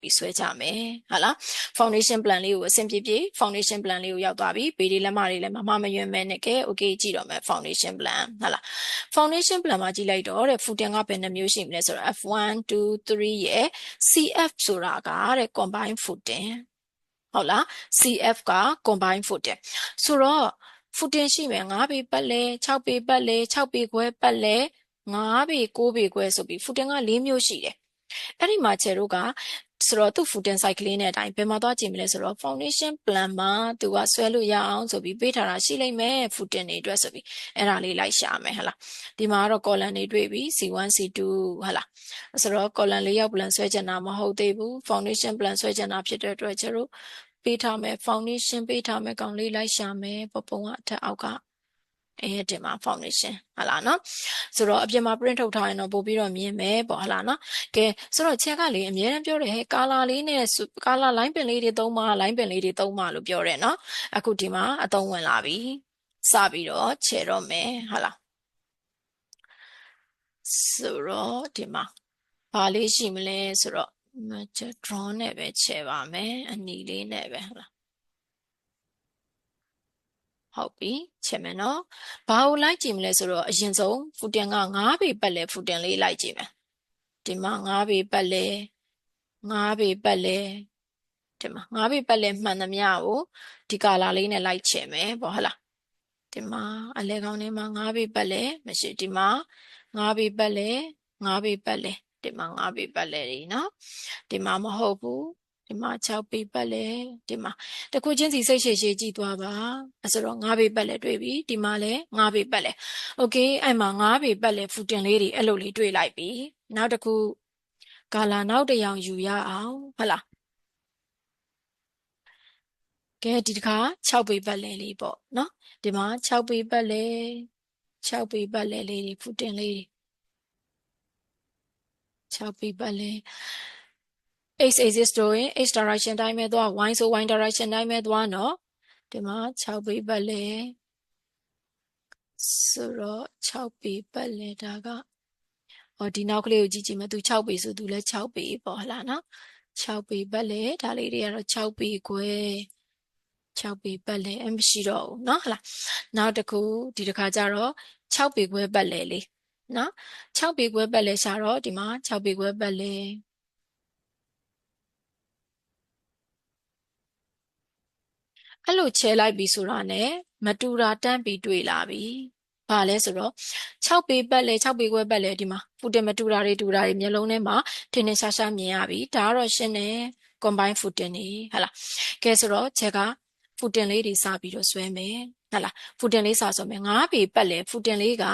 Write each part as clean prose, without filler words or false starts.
ပြီးဆွဲကြမယ်ဟာလား foundation plan လေးကိုအဆင်ပြေပြေ foundation plan လေးကိုရောက်သွားပြီပေဒီလက်မတွေလည်းမမယွင်းမဲနဲ့ကဲ okay ကြည့်တော့မယ် foundation plan ဟာလား foundation plan မှာကြည့်လိုက်တော့တဲ့ footing ကဘယ်နှမျိုးရှိမလဲဆိုတော့ F1 2 3ရဲ့ CF ဆိုတာကတဲ့ combined footing ဟုတ်လား CF က combined footing ဆိုတော့ footing ရှိမယ်9ပေပတ်လဲ6ပေပတ်လဲ6ပေခွဲပတ်လဲ9ပေ9ပေခွဲဆိုပြီး footing က4မျိုးရှိတယ်အဲ့ဒီမှာခြေတို့ကဆိုတော့သူ footing site ကလေးနဲ့အတိုင်းဘယ်မှာသွားကြည့်မလဲဆိုတော့ foundation plan မှာသူကဆွဲလို့ရအောင်ဆိုပြီးပေးထားတာရှိလိမ့်မယ် footing တွေအတွက်ဆိုပြီးအဲ့ဒါလေးလိုက်ရှာမယ်ဟလားဒီမှာတော့ column တွေတွေ့ပြီ C1 C2 ဟလားဆိုတော့ column ၄ရောက် plan ဆွဲချင်တာမဟုတ်သေးဘူး foundation plan ဆွဲချင်တာဖြစ်တဲ့အတွက်ခြေတို့ပေးထားမယ် foundation ပေးထားမယ်ကောင်လေးလိုက်ရှာမယ်ပပုံကအထက်အောက်ကဒီမှာ foundation ဟလာနော်ဆိုတော့အပြင်မှာ print ထုတ်ထားရင်တော့ပို့ပြီးတော့မြင်မယ်ပေါ့ဟလာနော်ကဲဆိုတော့ချက်ကလေအများအားပြောတယ်ဟဲ့ color လေးနဲ့ color line ပင်လေးတွေသုံးပါ line ပင်လေးတွေသုံးပါလို့ပြောတယ်နော်အခုဒီမှာအသုံးဝင်လာပြီစပြီးတော့ချဲတော့မယ်ဟလာဆိုတော့ဒီမှာဘာလေးရှိမလဲဆိုတော့ draw နဲ့ပဲချဲပါမယ်အနီလေးနဲ့ပဲဟလာဟုတ်ပြီချင်မယ်နော်ဘာကိုလိုက်ကြည့်မလဲဆိုတော့အရင်ဆုံး footing က9ပေပတ်လဲ footing လေးလိုက်ကြည့်မယ်ဒီမှာ9ပေပတ်လဲ9ပေပတ်လဲဒီမှာ9ပေပတ်လဲမှန်သမျှကိုဒီကာလာလေးနဲ့လိုက်ချင်မယ်ပေါ့ဟုတ်လားဒီမှာအလဲကောင်းလေးမှာ9ပေပတ်လဲမရှိဒီမှာ9ပေပတ်လဲ9ပေပတ်လဲဒီမှာ9ပေပတ်လဲဒီနော်ဒီမှာမဟုတ်ဘူးဒီမှာ6ပေပတ်လဲဒီမှာတခုချင်းစီစိတ်ရှည်ရှည်ကြည့်သွားပါအဲ့ဆိုတော့9ပေပတ်လဲတွေ့ပြီဒီမှာလည်း9ပေပတ်လဲโอเคအဲ့မှာ9ပေပတ်လဲ footing လေးတွေအဲ့လိုလေးတွေ့လိုက်ပြီနောက်တစ်ခုကာလာနောက်တစ်ယောင်ယူရအောင်ဟုတ်လားကဲဒီတစ်ခါ6ပေပတ်လဲလေးပေါ့နော်ဒီမှာ6ပေပတ်လဲ6ပေပတ်လဲလေးတွေ footing လေးတွေ6ပေပတ်လဲx axis တို့ရင် x direction တိုင်းပဲသွား y ဆို y direction တိုင်းပဲသွားနော်ဒီမှာ6ပေပတ်လဲဆိုတော့6ပေပတ်လဲဒါကဒီနောက်ကလေးကိုကြည့်ကြည့်မယ်သူ6ပေဆိုသူလည်း6ပေပေါ့ဟလားနော်6ပေပတ်လဲဒါလေးတွေကတော့6ပေခွဲ6ပေပတ်လဲမရှိတော့ဘူးเนาะဟလားနောက်တစ်ခုဒီတစ်ခါကျတော့6ပေခွဲပတ်လဲလေးနော်6ပေခွဲပတ်လဲရှာတော့ဒီမှာ6ပေခွဲပတ်လဲအဲ့လိုချဲလိုက်ပြီဆိုတာနဲ့မတူတာတန်းပြီးတွေ့လာပြီဘာလဲဆိုတော့6ပေပတ်လဲ6ပေခွဲပတ်လဲဒီမှာfooting မတူတာတွေတူတာတွေမျိုးလုံးထဲမှာထင်းထင်းရှားရှားမြင်ရပြီဒါကတော့ရှင်းတယ် combine footing နေဟဟလားကဲဆိုတော့ချက်က footing လေးတွေစပြီးတော့ဆွဲမယ်ဟလား footing လေးစဆွဲမယ်9ပေပတ်လဲ footing လေးက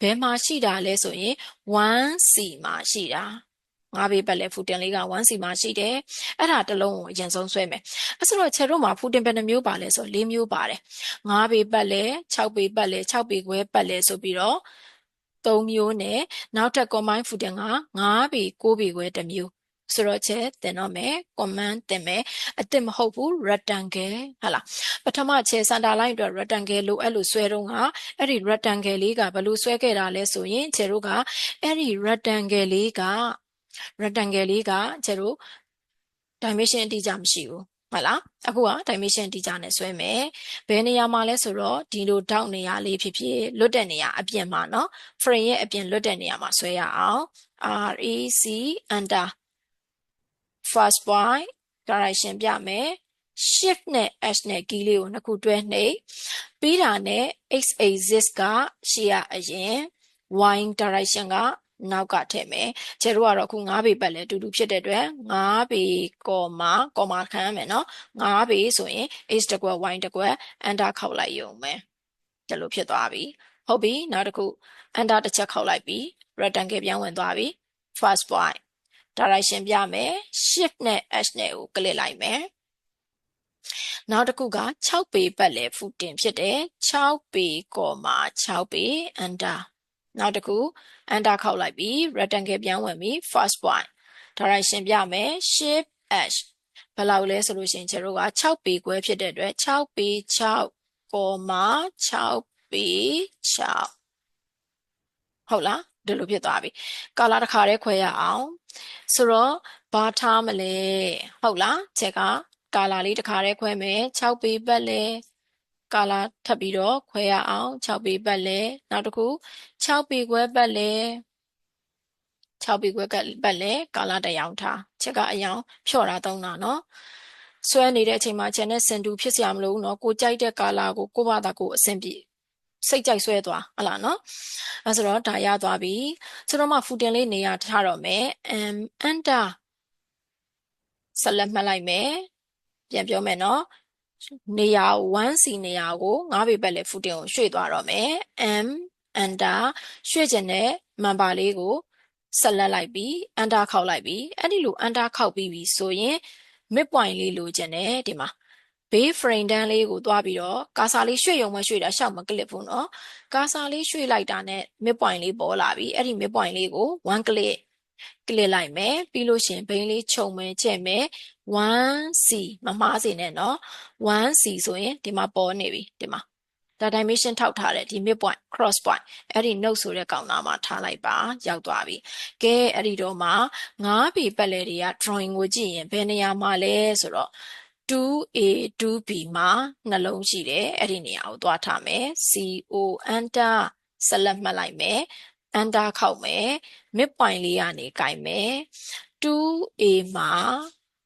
ဘယ်မှာရှိတာလဲဆိုရင် 1C မှာရှိတာ9ပေပတ်လဲ footing လေးက 1C မှာရှိတယ်အဲ့ဒါတစ်လုံးကိုအရင်ဆုံးဆွဲမယ်အဲ့ဆိုတော့ချက်တို့မှာ footing ဘယ်နှမျိုးပါလဲဆို4မျိုးပါတယ်9ပေပတ်လဲ6ပေပတ်လဲ6ပေခွဲပတ်လဲဆိုပြီးတော့3မျိုးနဲ့နောက်ထပ် combine footing က9ပေ9ပေခွဲတစ်မျိုးဆိုတော့ချက်တင်တော့မယ် command တင်မယ်အစ်စ်မဟုတ်ဘူး rectangle ဟာလားပထမချက် center line အတွက် rectangle လို့အဲ့လိုဆွဲတော့ကအဲ့ဒီ rectangle လေးကဘယ်လိုဆွဲခဲ့တာလဲဆိုရင်ချက်တို့ကအဲ့ဒီ rectangle လေးကကျတို့ dimension အတိအကျမရှိဘူးဟုတ်လားအခုက dimension အတိအကျနဲ့ဆွဲမယ်ဘယ်နေရာမှာလဲဆိုတော့ဒီလိုထောက်နေရာလေးဖြစ်ဖြစ်လွတ်တဲ့နေရာအပြင်မှာเนาะ frame ရဲ့အပြင်လွတ်တဲ့နေရာမှာဆွဲရအောင် REC under first point direction ပြမယ် shift နဲ့ h နဲ့ key လေးကိုနှစ်ခုတွဲနှိပ်ပြီးတာနဲ့ x axis ကရှေ့ကအရင် y direction ကနောက်ကထည့်မယ်ကျတို့ကတော့အခု9ပေပတ်လဲတူတူဖြစ်တဲ့အတွက်9ပေကောမာခံရမယ်နော်9ပေဆိုရင် x တကွက် y တကွက် enter ခောက်လိုက်ရုံပဲဒီလိုဖြစ်သွားပြီဟုတ်ပြီနောက်တစ်ခု enter တစ်ချက်ခောက်လိုက်ပြီ rectangle ပြောင်းဝင်သွားပြီ first point direction ပြမယ် shift နဲ့ h နဲ့ကို click လိုက်မယ်နောက်တစ်ခုက6ပေပတ်လဲ footing ဖြစ်တယ်6ပေ6ပေ enter နောက်တစ်ခု enter ခောက်လိုက်ပြီ rectangle ပြောင်းဝင်ပြီ first point direction ပြမယ် shift h ဘယ်လောက်လဲဆိုလို့ရှိရင်ကျတို့က6ပေခွဲဖြစ်တဲ့အတွက်6ပေ6 6ပေ6ဟုတ်လား ဒီလိုဖြစ်သွားပြီကာလာတစ်ခါတည်းခွဲရအောင်ဆိုတော့ဘာထားမလဲဟုတ်လားချက်ကကာလာလေးတစ်ခါတည်းခွဲမယ်6ပေပတ်လဲကာလာထပ်ပြီးတော့ခွဲရအောင်6ပေပတ်လဲနောက်တစ်ခု6ပေခွဲပတ်လဲ6ပေခွဲပတ်လဲကာလာတစ်ရောင်ထားချက်ကအရောင်ဖြော့တာသုံးတာနော်ဆွဲနေတဲ့အချိန်မှာ channel စင်တူဖြစ်စရာမလိုဘူးเนาะကိုကြိုက်တဲ့ကာလာကိုဘာသာကိုအဆင်ပြေစိတ်ကြိုက်ဆွဲသွားဟလားနော်အဲဆိုတော့ဒါရသွားပြီဆိုတော့မှဖူတင်လေးနေရာထားတော့မယ်enter ဆက်လက်မှတ်လိုက်မယ်ပြန်ပြောမယ်နော်နေရာ 1C နေရာကို9ပေပတ်လဲဖူတင်ကိုရွှေ့သွားတော့မယ် enter ရွှေ့ခြင်းနဲ့မန်ပါလေးကိုဆက်လက်လိုက်ပြီး enter ခောက်လိုက်ပြီးအဲ့ဒီလို enter ခောက်ပြီးပြီဆိုရင် mid point လေးလိုချင်တယ်ဒီမှာဘေး frame တန်းလေးကိုတွားပြီးတော့ကာစာလေးရွှေ့ရုံပဲရွှေ့တာရှောက်မကလစ်ဘူးเนาะကာစာလေးရွှေ့လိုက်တာနဲ့ mid point လေးပေါ်လာပြီအဲ့ဒီ mid point လေးကို1 click လိုက်မယ်ပြီးလို့ရှင်ဘိန်းလေးခြုံမယ်ချက်မယ် 1C မမှားစေနဲ့เนาะ 1C ဆိုရင်ဒီမှာပေါ်နေပြီဒီမှာဒါ dimension ထောက်ထားတဲ့ဒီ mid point cross point အဲ့ဒီ note ဆိုတဲ့ကောင်သားမှာထားလိုက်ပါရောက်သွားပြီကဲအဲ့ဒီတော့မှာ9ပေပတ်လဲတွေက drawing ကိုကြည့်ရင်ဘယ်နေရာမှာလဲဆိုတော့ 2A 2B မှာနှလုံးရှိတယ်အဲ့ဒီနေရာကိုသွားထားမယ် CO enter ဆက်လက်မှတ်လိုက်မယ် enter ခောက်မယ် mid point လေးကနေကြိုင်မယ် 2A မှာ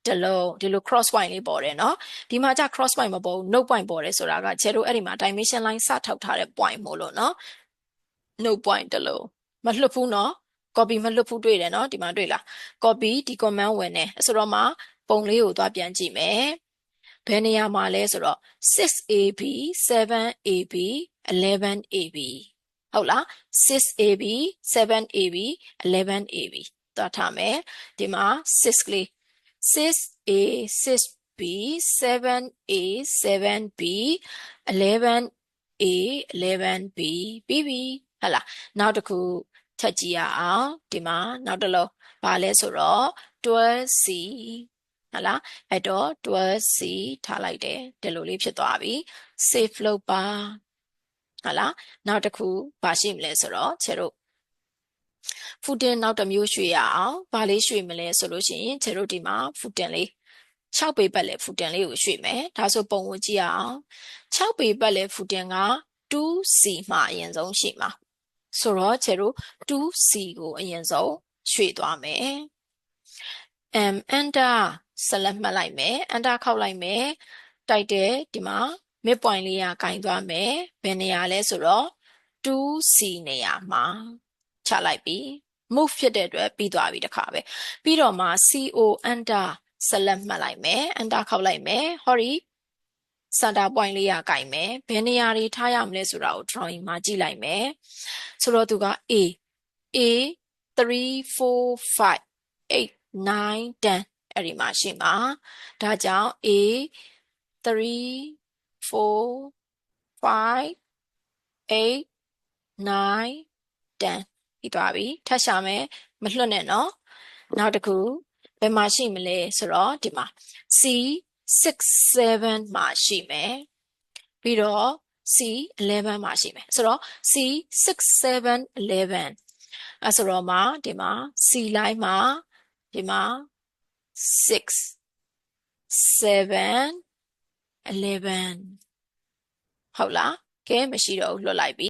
ဒီလို cross point လေးပေါ်တယ်เนาะဒီမှာじゃ cross point မပေါ်ဘူး note point ပေါ်တယ်ဆိုတာကခြေတို့အဲ့ဒီမှာ dimension line စထောက်ထားတဲ့ point မို့လို့เนาะ note point တလို့မလွတ်ဘူးเนาะ copy မလွတ်ဘူးတွေ့တယ်เนาะဒီမှာတွေ့လား copy ဒီ command ဝင်တယ်ဆိုတော့မှပုံလေးကိုသွားပြန်ကြည့်မယ်ဘယ်နေရာမှာလဲဆိုတော့ 6AB 7AB 11AB ဟုတ်လား 6AB 7AB 11AB သွားထားမယ်ဒီမှာ6ကလေး 6A 6B 7A 7B 11A 11B ပြီးပြီဟလာနောက်တစ်ခုထပ်ကြည့်ရအောင်ဒီမှာနောက်တစ်လုံးဘာလဲဆိုတော့ 12C ဟလားအဲ့တော့ 12C ထားလိုက်တယ်ဒီလိုလေးဖြစ်သွားပြီ save လုပ်ပါဟလားနောက်တစ်ခုဘာရှိမလဲဆိုတော့ခြေတို့ဖူတင်နောက်တစ်မျိုးရွှေ့ရအောင်ဘာလေးရွှေ့မလဲဆိုလို့ရှိရင်ခြေတို့ဒီမှာဖူတင်လေး6ပေပတ်လဲဖူတင်လေးကိုရွှေ့မယ်ဒါဆိုပုံကိုကြည့်ရအောင်6ပေပတ်လဲဖူတင်က 2C မှာအရင်ဆုံးရှိမှာဆိုတော့ခြေတို့ 2C ကိုအရင်ဆုံးရွှေ့သွားမယ် enter ဆက်လက်မှတ်လိုက်မယ် enter ခောက်လိုက်မယ်တိုက်တယ်ဒီမှာ mid point လေးကကင်သွားမယ်ဘယ်နေရာလဲဆိုတော့ 2C နေရာမှာချလိုက်ပြီ move ဖြစ်တဲ့အတွက်ပြီးသွားပြီတခါပဲပြီးတော့မှ CO enter ဆက်လက်မှတ်လိုက်မယ် enter ခောက်လိုက်မယ်ဟောဒီ center point လေးကကင်မယ်ဘယ်နေရာတွေထားရမလဲဆိုတာကို drawing မှာကြည့်လိုက်မယ်ဆိုတော့သူက A 3 4 5 8 9 10အဲ့ဒီမှာရှိမှာဒါကြောင့် A 3 4 5 8 9 10ပြီးသွားပြီထပ်ရှာမယ်မလွတ်နဲ့နော်နောက်တစ်ခုဘယ်မှာရှိမလဲဆိုတော့ဒီမှာ C 6 7မှာရှိမယ်ပြီးတော့ C 11မှာရှိမယ်ဆိုတော့ C 6 7 11အဲဆိုတော့မှဒီမှာ C line မှာဒီမှာ6 7 11ဟုတ်လားကဲမရှိတော့ဘူးလွတ်လိုက်ပြီ